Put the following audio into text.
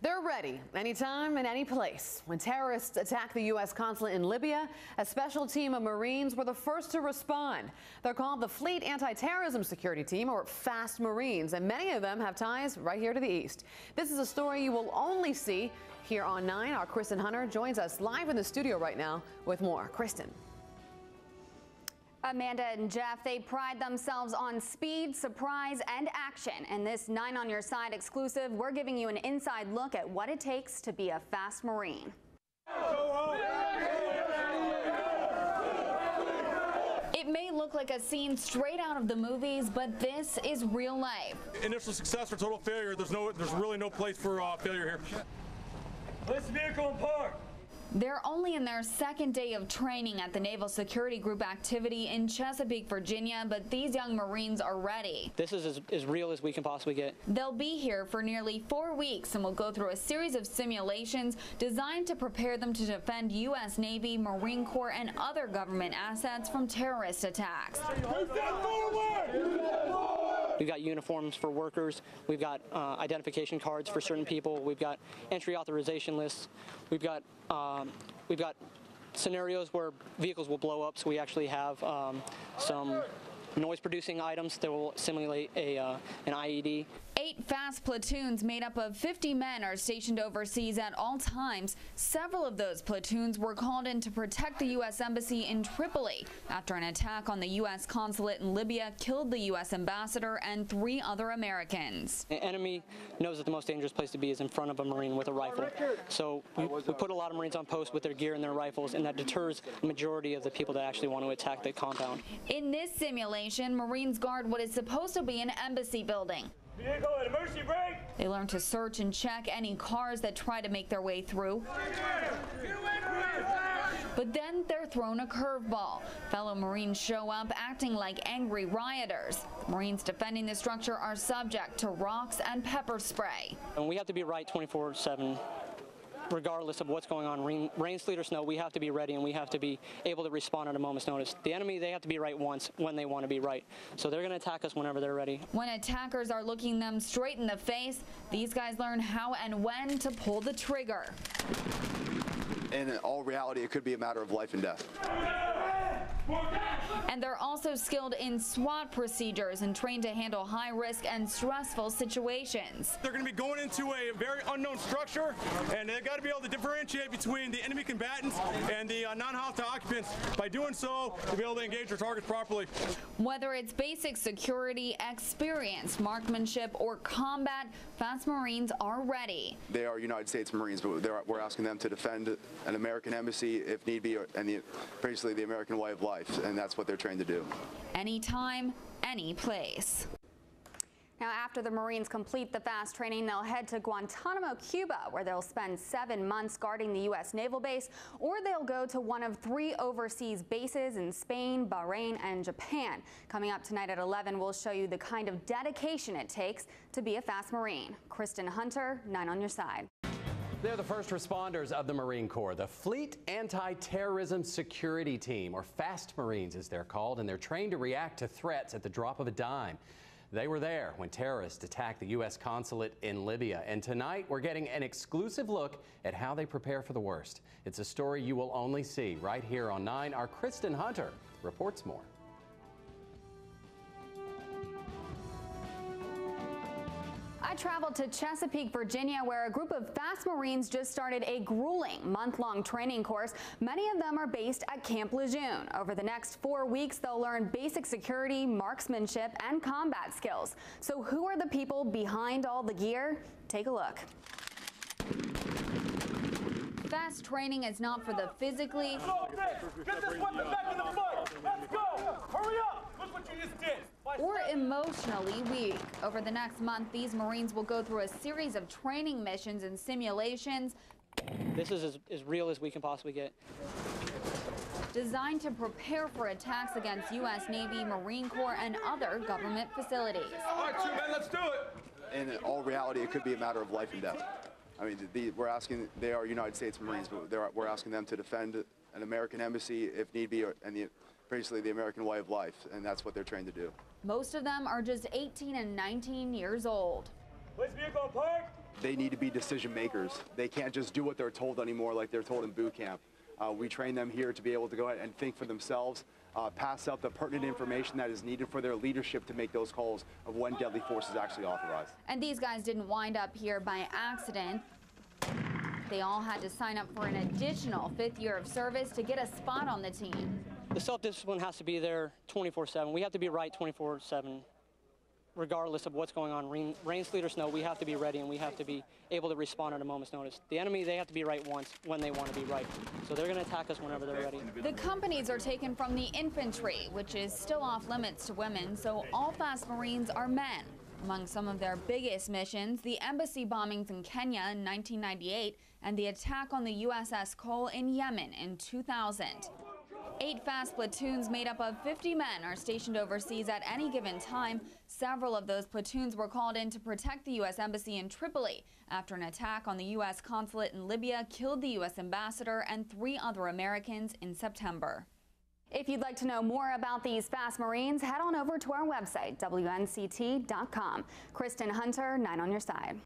They're ready anytime and any place. When terrorists attacked the U.S. consulate in Libya, a special team of Marines were the first to respond. They're called the Fleet Anti-Terrorism Security Team, or FAST Marines, and many of them have ties right here to the east. This is a story you will only see here on 9. Our KRISTEN Hunter joins us live in the studio right now with more. KRISTEN. Amanda and Jeff, they pride themselves on speed, surprise, and action. In this 9 on Your Side exclusive, we're giving you an inside look at what it takes to be a fast Marine. It may look like a scene straight out of the movies, but this is real life. Initial success or total failure, there's really no place for failure here. Place the vehicle in park. They're only in their second day of training at the Naval Security Group activity in Chesapeake, Virginia, but these young Marines are ready. This is as real as we can possibly get. They'll be here for nearly 4 weeks and will go through a series of simulations designed to prepare them to defend U.S. Navy, Marine Corps, and other government assets from terrorist attacks. We've got uniforms for workers. We've got identification cards for certain people. We've got entry authorization lists. We've got scenarios where vehicles will blow up, so we actually have some noise-producing items that will simulate an IED. 8 fast platoons made up of 50 men are stationed overseas at all times. Several of those platoons were called in to protect the U.S. Embassy in Tripoli after an attack on the U.S. consulate in Libya killed the U.S. ambassador and 3 other Americans. The enemy knows that the most dangerous place to be is in front of a Marine with a rifle. So we put a lot of Marines on post with their gear and their rifles, and that deters the majority of the people that actually want to attack the compound. In this simulation, Marines guard what is supposed to be an embassy building. Vehicle at emergency brake. They learn to search and check any cars that try to make their way through. But then they're thrown a curveball. Fellow Marines show up acting like angry rioters. Marines defending the structure are subject to rocks and pepper spray. And we have to be right 24/7. Regardless of what's going on, rain, sleet, or snow, we have to be ready and we have to be able to respond at a moment's notice. The enemy, they have to be right once when they want to be right. So they're going to attack us whenever they're ready. When attackers are looking them straight in the face, these guys learn how and when to pull the trigger. In all reality, it could be a matter of life and death. And they're also skilled in SWAT procedures and trained to handle high-risk and stressful situations. They're going to be going into a very unknown structure, and they've got to be able to differentiate between the enemy combatants and the non-hostile occupants. By doing so, they'll be able to engage their targets properly. Whether it's basic security, experience, marksmanship, or combat, fast Marines are ready. They are United States Marines, but we're asking them to defend an American embassy if need be, and basically the American way of life, and that's what they're trained to do. Anytime, any place. Now, after the Marines complete the fast training, they'll head to Guantanamo, Cuba, where they'll spend 7 months guarding the U.S. naval base, or they'll go to one of 3 overseas bases in Spain, Bahrain, and Japan. Coming up tonight at 11, we'll show you the kind of dedication it takes to be a fast Marine. KRISTEN Hunter, 9 on Your Side. They're the first responders of the Marine Corps, the Fleet Anti-Terrorism Security Team, or FAST Marines as they're called, and they're trained to react to threats at the drop of a dime. They were there when terrorists attacked the U.S. consulate in Libya, and tonight we're getting an exclusive look at how they prepare for the worst. It's a story you will only see right here on 9. Our KRISTEN Hunter reports more. I traveled to Chesapeake, Virginia, where a group of fast Marines just started a grueling month-long training course. Many of them are based at Camp Lejeune. Over the next 4 weeks, they'll learn basic security, marksmanship, and combat skills. So who are the people behind all the gear? Take a look. Fast training is not for the physically Get this weapon back in the fight! Let's go! Hurry up! Look what you just did! or emotionally weak. Over the next month, these Marines will go through a series of training missions and simulations. This is as real as we can possibly get. Designed to prepare for attacks against U.S. Navy, Marine Corps, and other government facilities. All right, 2 men, let's do it! In all reality, it could be a matter of life and death. I mean, they are United States Marines, but we're asking them to defend an American embassy if need be, and basically the American way of life, and that's what they're trained to do. Most of them are just 18 and 19 years old. Place vehicle in park. they need to be decision makers. They can't just do what they're told anymore like they're told in boot camp. We train them here to be able to go ahead and think for themselves, pass out the pertinent information that is needed for their leadership to make those calls of when deadly force is actually authorized. And these guys didn't wind up here by accident. They all had to sign up for an additional 5th year of service to get a spot on the team. The self-discipline has to be there 24/7. We have to be right 24/7. Regardless of what's going on, rain, sleet, or snow, we have to be ready and we have to be able to respond at a moment's notice. The enemy, they have to be right once when they want to be right. So they're going to attack us whenever they're ready. The companies are taken from the infantry, which is still off limits to women, so all fast Marines are men. Among some of their biggest missions, the embassy bombings in Kenya in 1998 and the attack on the USS Cole in Yemen in 2000. 8 fast platoons made up of 50 men are stationed overseas at any given time. Several of those platoons were called in to protect the U.S. Embassy in Tripoli after an attack on the U.S. consulate in Libya killed the U.S. ambassador and 3 other Americans in September. If you'd like to know more about these fast Marines, head on over to our website, WNCT.com. KRISTEN Hunter, 9 on your side.